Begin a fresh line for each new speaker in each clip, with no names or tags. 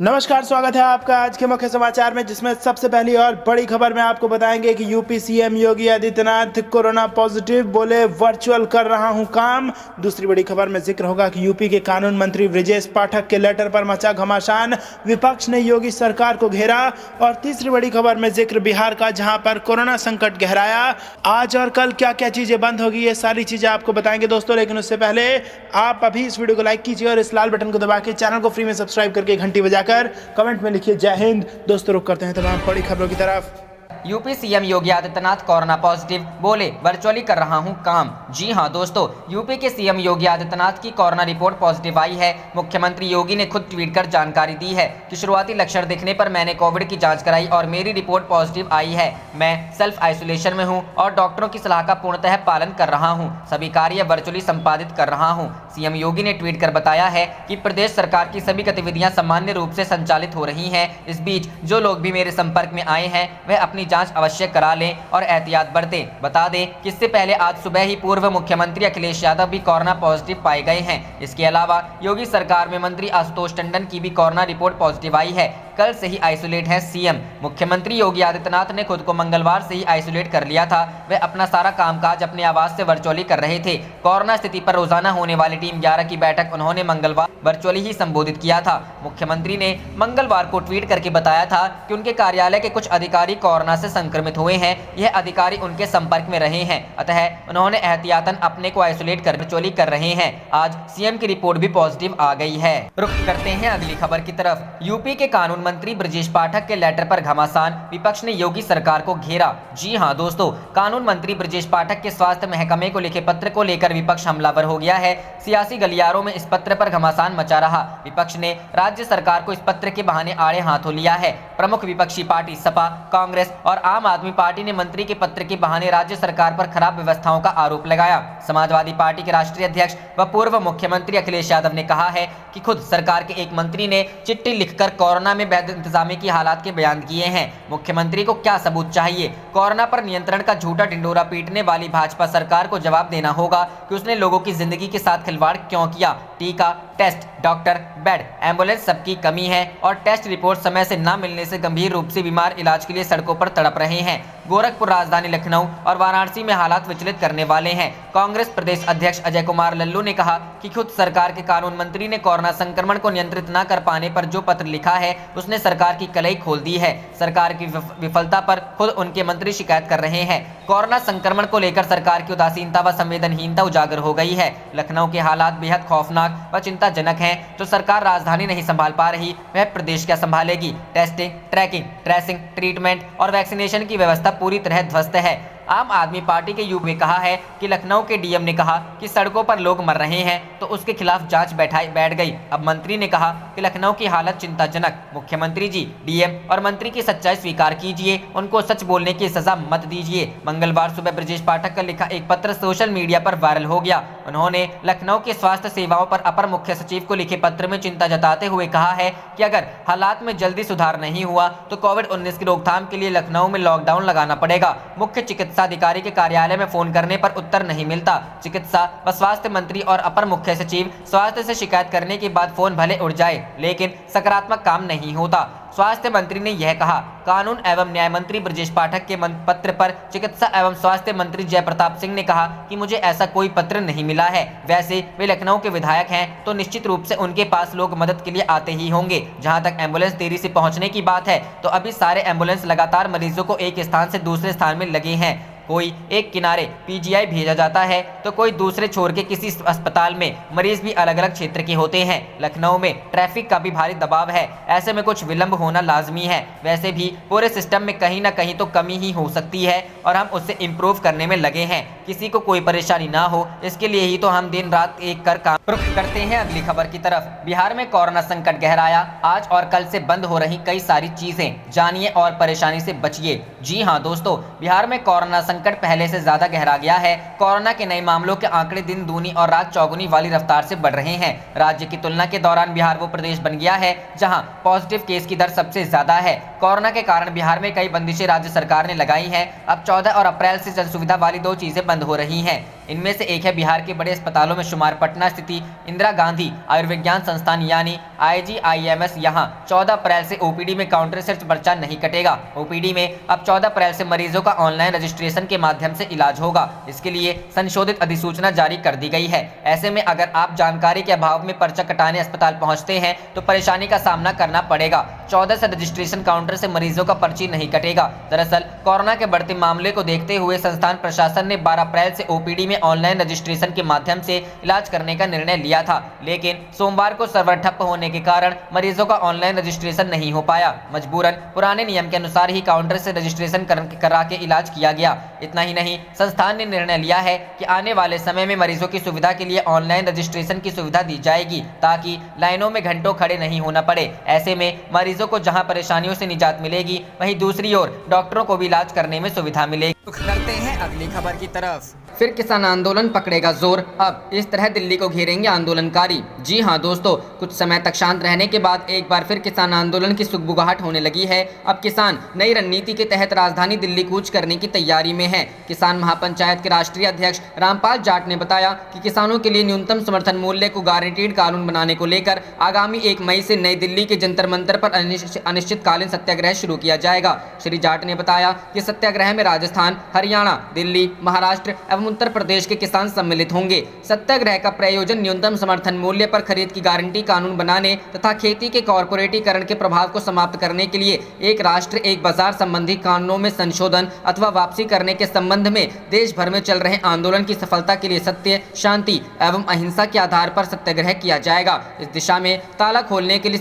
नमस्कार, स्वागत है आपका आज के मुख्य समाचार में, जिसमें सबसे पहली और बड़ी खबर में आपको बताएंगे कि UP CM Yogi Adityanath corona positive, बोले वर्चुअल कर रहा हूं काम। दूसरी बड़ी खबर में जिक्र होगा कि यूपी के कानून मंत्री ब्रजेश पाठक के लेटर पर मचा घमासान, विपक्ष ने योगी सरकार को घेरा। और तीसरी बड़ी खबर में जिक्र बिहार का, जहां पर कोरोना संकट गहराया। आज और कल क्या क्या चीजें बंद होगी, ये सारी चीजें आपको बताएंगे दोस्तों। लेकिन उससे पहले आप अभी इस वीडियो को लाइक कीजिए और इस लाल बटन को दबा के चैनल को फ्री में सब्सक्राइब करके घंटी बजा कमेंट में लिखिए जय हिंद। दोस्तों, रुक करते हैं तमाम बड़ी खबरों की तरफ।
UP CM Yogi Adityanath corona positive, बोले वर्चुअली कर रहा हूं काम। जी हां दोस्तों, यूपी के सीएम योगी आदित्यनाथ की कोरोना रिपोर्ट पॉजिटिव आई है। मुख्यमंत्री योगी ने खुद ट्वीट कर जानकारी दी है कि शुरुआती लक्षण दिखने पर मैंने कोविड की जांच कराई और मेरी रिपोर्ट पॉजिटिव आई है। मैं सेल्फ आइसोलेशन में हूं और डॉक्टरों की सलाह का पूर्णतः पालन कर रहा हूं। सभी कार्य वर्चुअली संपादित कर रहा हूं। सीएम योगी ने ट्वीट कर बताया है कि प्रदेश सरकार की सभी गतिविधियां सामान्य रूप से संचालित हो रही हैं। इस बीच जो लोग भी मेरे संपर्क में आए हैं वह अपनी जांच अवश्य करा लें और एहतियात बरतें। बता दें कि इससे पहले आज सुबह ही पूर्व मुख्यमंत्री अखिलेश यादव भी कोरोना पॉजिटिव पाए गए हैं। इसके अलावा योगी सरकार में मंत्री आशुतोष टंडन की भी कोरोना रिपोर्ट पॉजिटिव आई है। कल से ही आइसोलेट है सीएम। मुख्यमंत्री योगी आदित्यनाथ ने खुद को मंगलवार से ही आइसोलेट कर लिया था। वे अपना सारा कामकाज अपने आवास से वर्चुअली कर रहे थे। कोरोना स्थिति पर रोजाना होने वाली टीम 11 की बैठक उन्होंने मंगलवार वर्चुअली ही संबोधित किया था। मुख्यमंत्री ने मंगलवार को ट्वीट करके बताया था कि उनके कार्यालय के कुछ अधिकारी कोरोना से संक्रमित हुए हैं। यह अधिकारी उनके संपर्क में रहे हैं, अतः उन्होंने एहतियातन अपने को आइसोलेट कर वर्चुअली कर रहे हैं। आज सीएम की रिपोर्ट भी पॉजिटिव आ गई है। रुख करते हैं अगली खबर की तरफ। यूपी के कानून मंत्री ब्रजेश पाठक के लेटर पर घमासान, विपक्ष ने योगी सरकार को घेरा। जी हां दोस्तों, कानून मंत्री ब्रजेश पाठक के स्वास्थ्य महकमे को लिखे पत्र को लेकर विपक्ष हमलावर हो गया है। सियासी गलियारों में इस पत्र पर घमासान मचा रहा। विपक्ष ने राज्य सरकार को इस पत्र के बहाने आड़े हाथों लिया है। प्रमुख विपक्षी पार्टी सपा, कांग्रेस और आम आदमी पार्टी ने मंत्री के पत्र के बहाने राज्य सरकार पर खराब व्यवस्थाओं का आरोप लगाया। समाजवादी पार्टी के राष्ट्रीय अध्यक्ष व पूर्व मुख्यमंत्री अखिलेश यादव ने कहा है कि खुद सरकार के एक मंत्री ने चिट्ठी लिखकर कोरोना में बेहद इंतजामी की हालात के बयान किए हैं। मुख्यमंत्री को क्या सबूत चाहिए? कोरोना पर नियंत्रण का झूठा ढिंडोरा पीटने वाली भाजपा सरकार को जवाब देना होगा कि उसने लोगों की जिंदगी के साथ खिलवाड़ क्यों किया। टीका, टेस्ट, डॉक्टर, बेड, एम्बुलेंस सबकी कमी है और टेस्ट रिपोर्ट समय से न मिलने से गंभीर रूप से बीमार इलाज के लिए सड़कों पर तड़प रहे हैं। गोरखपुर, राजधानी लखनऊ और वाराणसी में हालात विचलित करने वाले हैं। कांग्रेस प्रदेश अध्यक्ष अजय कुमार लल्लू ने कहा कि खुद सरकार के कानून मंत्री ने कोरोना संक्रमण को नियंत्रित न कर पाने पर जो पत्र लिखा है उसने सरकार की कलई खोल दी है। सरकार की विफलता पर खुद उनके मंत्री शिकायत कर रहे हैं। कोरोना संक्रमण को लेकर सरकार की उदासीनता व संवेदनहीनता उजागर हो गई है। लखनऊ के हालात बेहद खौफनाक व चिंताजनक हैं। जो सरकार राजधानी नहीं संभाल पा रही, वह प्रदेश क्या संभालेगी? टेस्टिंग, ट्रैकिंग, ट्रेसिंग, ट्रीटमेंट और वैक्सीनेशन की व्यवस्था पूरी तरह ध्वस्त है। आम आदमी पार्टी के यूपी में कहा है कि लखनऊ के डीएम ने कहा कि सड़कों पर लोग मर रहे हैं तो उसके खिलाफ जांच बैठ गई। अब मंत्री ने कहा कि लखनऊ की हालत चिंताजनक। मुख्यमंत्री जी, डीएम और मंत्री की सच्चाई स्वीकार कीजिए, उनको सच बोलने की सजा मत दीजिए। मंगलवार सुबह ब्रजेश पाठक का लिखा एक पत्र सोशल मीडिया पर वायरल हो गया। उन्होंने लखनऊ के स्वास्थ्य सेवाओं पर अपर मुख्य सचिव को लिखे पत्र में चिंता जताते हुए कहा है कि अगर हालात में जल्दी सुधार नहीं हुआ तो कोविड-19 की रोकथाम के लिए लखनऊ में लॉकडाउन लगाना पड़ेगा। मुख्य चिकित्सा अधिकारी के कार्यालय में फोन करने पर उत्तर नहीं मिलता। चिकित्सा व स्वास्थ्य मंत्री और अपर मुख्य सचिव स्वास्थ्य से शिकायत करने के बाद फोन भले उड़ जाए, लेकिन सकारात्मक काम नहीं होता। स्वास्थ्य मंत्री ने यह कहा। कानून एवं न्याय मंत्री ब्रजेश पाठक के पत्र पर चिकित्सा एवं स्वास्थ्य मंत्री जय प्रताप सिंह ने कहा कि मुझे ऐसा कोई पत्र नहीं मिला है। वैसे वे लखनऊ के विधायक हैं तो निश्चित रूप से उनके पास लोग मदद के लिए आते ही होंगे। जहां तक एम्बुलेंस देरी से पहुंचने की बात है तो अभी सारे एम्बुलेंस लगातार मरीजों को एक स्थान से दूसरे स्थान में लगे हैं। कोई एक किनारे पीजीआई भेजा जाता है तो कोई दूसरे छोर के किसी अस्पताल में। मरीज भी अलग अलग क्षेत्र के होते हैं। लखनऊ में ट्रैफिक का भी भारी दबाव है, ऐसे में कुछ विलंब होना लाजमी है। वैसे भी पूरे सिस्टम में कहीं ना कहीं तो कमी ही हो सकती है और हम उससे इम्प्रूव करने में लगे हैं। किसी को कोई परेशानी ना हो, इसके लिए ही तो हम दिन रात एक कर काम। रुख करते हैं अगली खबर की तरफ। बिहार में कोरोना संकट गहराया। आज और कल से बंद हो रही कई सारी चीजें, जानिए और परेशानी से बचिए। जी हाँ दोस्तों, बिहार में कोरोना संकट पहले से ज्यादा गहरा गया है। कोरोना के नए मामलों के आंकड़े दिन दूनी और रात चौगुनी वाली रफ्तार से बढ़ रहे हैं। राज्य की तुलना के दौरान बिहार वो प्रदेश बन गया है जहां पॉजिटिव केस की दर सबसे ज्यादा है। कोरोना के कारण बिहार में कई बंदिशें राज्य सरकार ने लगाई हैं। अब 14 और अप्रैल से जन सुविधा वाली 2 चीजें बंद हो रही हैं। इनमें से एक है बिहार के बड़े अस्पतालों में शुमार पटना स्थित इंदिरा गांधी आयुर्विज्ञान संस्थान यानी IGIMS। यहाँ 14 अप्रैल से OPD में काउंटर से पर्चा नहीं कटेगा। OPD में अब 14 अप्रैल से मरीजों का ऑनलाइन रजिस्ट्रेशन के माध्यम से इलाज होगा। इसके लिए संशोधित अधिसूचना जारी कर दी गई है। ऐसे में अगर आप जानकारी के अभाव में पर्चा कटाने अस्पताल पहुंचते हैं तो परेशानी का सामना करना पड़ेगा। 14 से रजिस्ट्रेशन काउंटर से मरीजों का पर्ची नहीं कटेगा। दरअसल कोरोना के बढ़ते मामले को देखते हुए संस्थान प्रशासन ने 12 अप्रैल से OPD में ऑनलाइन रजिस्ट्रेशन के माध्यम से इलाज करने का निर्णय लिया था, लेकिन सोमवार को सर्वर ठप्प होने के कारण मरीजों का ऑनलाइन रजिस्ट्रेशन नहीं हो पाया। मजबूरन पुराने नियम के अनुसार ही काउंटर से रजिस्ट्रेशन करा के इलाज किया गया। इतना ही नहीं, संस्थान ने निर्णय लिया है कि आने वाले समय में मरीजों की सुविधा के लिए ऑनलाइन रजिस्ट्रेशन की सुविधा दी जाएगी ताकि लाइनों में घंटों खड़े नहीं होना पड़े। ऐसे में मरीजों को जहां परेशानियों से निजात मिलेगी, वहीं दूसरी ओर डॉक्टरों को भी इलाज करने में सुविधा मिलेगी। करते हैं अगली खबर की तरफ। फिर किसान आंदोलन पकड़ेगा जोर, अब इस तरह दिल्ली को घेरेंगे आंदोलनकारी। जी हां दोस्तों, कुछ समय तक शांत रहने के बाद एक बार फिर किसान आंदोलन की सुगबुगाहट होने लगी है। अब किसान नई रणनीति के तहत राजधानी दिल्ली कूच करने की तैयारी में है। किसान महापंचायत के राष्ट्रीय अध्यक्ष रामपाल जाट ने बताया कि किसानों के लिए न्यूनतम समर्थन मूल्य को गारंटीड कानून बनाने को लेकर आगामी 1 मई से नई दिल्ली के जंतर मंतर पर अनिश्चितकालीन सत्याग्रह शुरू किया जाएगा। श्री जाट ने बताया कि सत्याग्रह में राजस्थान, हरियाणा, दिल्ली, महाराष्ट्र एवं उत्तर प्रदेश के किसान सम्मिलित होंगे। सत्याग्रह का प्रयोजन न्यूनतम समर्थन मूल्य पर खरीद की गारंटी कानून बनाने तथा खेती के कॉर्पोरेटीकरण के प्रभाव को समाप्त करने के लिए एक राष्ट्र एक बाजार संबंधी कानूनों में संशोधन अथवा वापसी करने के संबंध में देश भर में चल रहे आंदोलन की सफलता के लिए सत्य, शांति एवं अहिंसा के आधार पर सत्याग्रह किया जाएगा। इस दिशा में ताला खोलने के लिए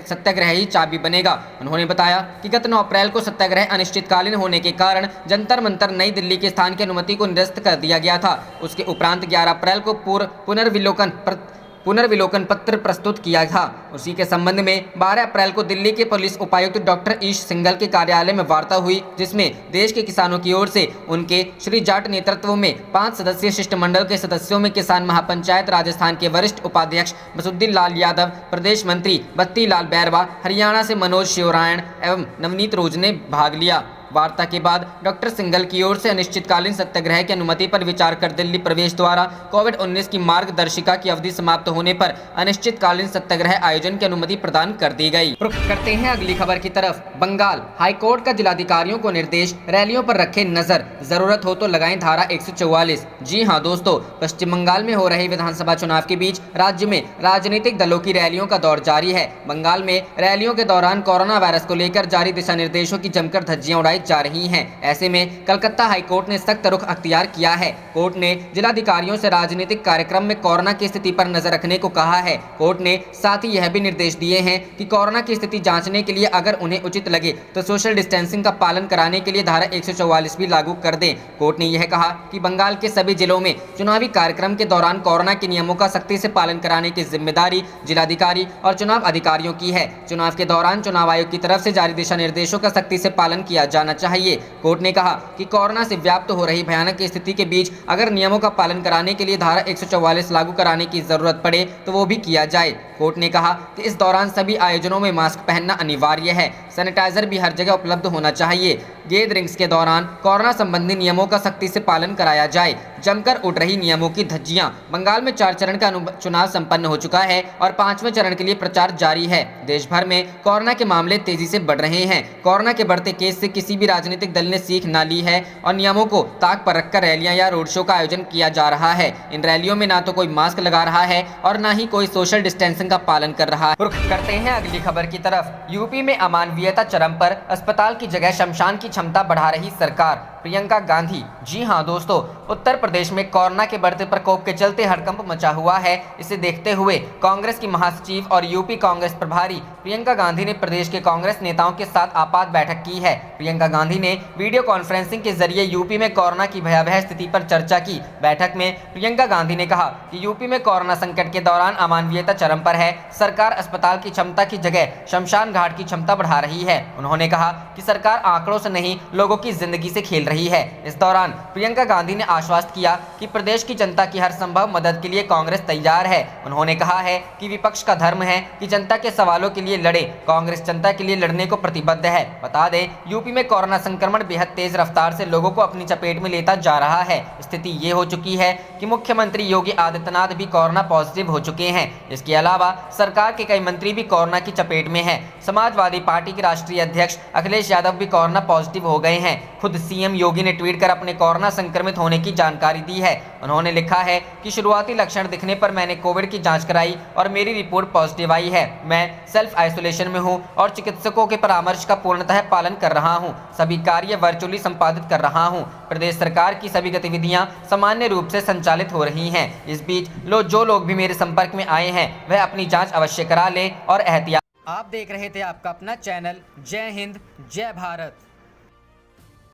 सत्याग्रह ही चाबी बनेगा। उन्होंने बताया कि गत 9 अप्रैल को सत्याग्रह अनिश्चितकालीन होने के कारण जंतर मंतर नई दिल्ली के स्थान की अनुमति को निरस्त कर दिया गया था। उसके उपरांत 11 अप्रैल को पुनर्विलोकन पत्र प्रस्तुत किया था। उसी के संबंध में 12 अप्रैल को दिल्ली के पुलिस उपायुक्त डॉक्टर ईश सिंघल के कार्यालय में वार्ता हुई, जिसमें देश के किसानों की ओर से उनके श्री जाट नेतृत्व में 5 सदस्यीय शिष्टमंडल के सदस्यों में किसान महापंचायत राजस्थान के वरिष्ठ उपाध्यक्ष बसुद्दीन लाल यादव, प्रदेश मंत्री बत्ती लाल बैरवा, हरियाणा से मनोज शिवरायण एवं नवनीत रोज ने भाग लिया। वार्ता के बाद डॉक्टर सिंघल की ओर से अनिश्चितकालीन सत्याग्रह की अनुमति पर विचार कर दिल्ली प्रवेश द्वारा कोविड-19 की मार्गदर्शिका की अवधि समाप्त होने पर अनिश्चितकालीन सत्याग्रह आयोजन की अनुमति प्रदान कर दी गई। रुख करते हैं अगली खबर की तरफ। बंगाल हाईकोर्ट का जिलाधिकारियों को निर्देश, रैलियों पर रखे नजर, जरूरत हो तो लगाएं धारा 144। जी हां दोस्तों, पश्चिम बंगाल में हो रहे विधानसभा चुनाव के बीच राज्य में राजनीतिक दलों की रैलियों का दौर जारी है। बंगाल में रैलियों के दौरान कोरोना वायरस को लेकर जारी दिशा निर्देशों की जमकर धज्जियां उड़ाई जा रही हैं। ऐसे में कलकत्ता हाईकोर्ट ने सख्त रुख अख्तियार किया है। कोर्ट ने जिलाधिकारियों से राजनीतिक कार्यक्रम में कोरोना की स्थिति पर नजर रखने को कहा है। कोर्ट ने साथ ही यह भी निर्देश दिए हैं कि कोरोना की स्थिति जांचने के लिए अगर उन्हें उचित लगे तो सोशल डिस्टेंसिंग का पालन कराने के लिए धारा 144 भी लागू कर दें। कोर्ट ने यह कहा कि बंगाल के सभी जिलों में चुनावी कार्यक्रम के दौरान कोरोना के नियमों का सख्ती से पालन कराने की जिम्मेदारी जिलाधिकारी और चुनाव अधिकारियों की है। चुनाव के दौरान चुनाव आयोग की तरफ से जारी दिशा निर्देशों का सख्ती से पालन किया जाना चाहिए। कोर्ट ने कहा कि कोरोना से व्याप्त हो रही भयानक स्थिति के बीच अगर नियमों का पालन कराने के लिए धारा 144 लागू कराने की जरूरत पड़े तो वो भी किया जाए। कोर्ट ने कहा कि इस दौरान सभी आयोजनों में मास्क पहनना अनिवार्य है। सैनिटाइजर भी हर जगह उपलब्ध होना चाहिए। गैदरिंग्स के दौरान कोरोना संबंधी नियमों का सख्ती से पालन कराया जाए। जमकर उठ रही नियमों की धज्जियां। बंगाल में 4 चरण का चुनाव संपन्न हो चुका है और 5वें चरण के लिए प्रचार जारी है। देश भर में कोरोना के मामले तेजी से बढ़ रहे हैं। कोरोना के बढ़ते केस से किसी भी राजनीतिक दल ने सीख ना ली है और नियमों को ताक पर रखकर रैलियां या रोड शो का आयोजन किया जा रहा है। इन रैलियों में ना तो कोई मास्क लगा रहा है और ना ही कोई सोशल डिस्टेंसिंग का पालन कर रहा है। रुख करते हैं अगली खबर की तरफ। यूपी में अमानवीयता चरम पर, अस्पताल की जगह शमशान की क्षमता बढ़ा रही सरकार। प्रियंका गांधी। जी हां दोस्तों, उत्तर प्रदेश में कोरोना के बढ़ते प्रकोप के चलते हड़कंप मचा हुआ है। इसे देखते हुए कांग्रेस की महासचिव और यूपी कांग्रेस प्रभारी प्रियंका गांधी ने प्रदेश के कांग्रेस नेताओं के साथ आपात बैठक की है। प्रियंका गांधी ने वीडियो कॉन्फ्रेंसिंग के जरिए यूपी में कोरोना की भयावह स्थिति पर चर्चा की। बैठक में प्रियंका गांधी ने कहा कि यूपी में कोरोना संकट के दौरान अमानवीयता चरम पर है। सरकार अस्पताल की क्षमता की जगह शमशान घाट की क्षमता बढ़ा रही है। उन्होंने कहा कि सरकार आंकड़ों से नहीं, लोगों की जिंदगी से खेल रही है। इस दौरान प्रियंका गांधी ने आश्वस्त किया कि प्रदेश की जनता की हर संभव मदद के लिए कांग्रेस तैयार है। उन्होंने कहा है कि विपक्ष का धर्म है कि जनता के सवालों के लिए लड़े, कांग्रेस जनता के लिए लड़ने को प्रतिबद्ध है। बता दें, यूपी में कोरोना संक्रमण बेहद तेज रफ्तार से लोगों को अपनी चपेट में लेता जा रहा है। स्थिति ये हो चुकी है कि मुख्यमंत्री योगी आदित्यनाथ भी कोरोना पॉजिटिव हो चुके हैं। इसके अलावा सरकार के कई मंत्री भी कोरोना की चपेट में हैं। समाजवादी पार्टी के राष्ट्रीय अध्यक्ष अखिलेश यादव भी कोरोना पॉजिटिव हो गए हैं। खुद सीएम योगी ने ट्वीट कर अपने कोरोना संक्रमित होने की जानकारी दी है। उन्होंने लिखा है कि शुरुआती लक्षण दिखने पर मैंने कोविड की जांच कराई और मेरी रिपोर्ट पॉजिटिव आई है। मैं सेल्फ आइसोलेशन में हूं और चिकित्सकों के परामर्श का पूर्णतः पालन कर रहा हूं। सभी कार्य वर्चुअली संपादित कर रहा हूं। प्रदेश सरकार की सभी गतिविधियां सामान्य रूप से संचालित हो रही हैं। इस बीच जो लोग भी मेरे संपर्क में आए हैं वह अपनी जांच अवश्य करा लें और एहतियात। आप देख रहे थे आपका अपना चैनल जय हिंद जय भारत।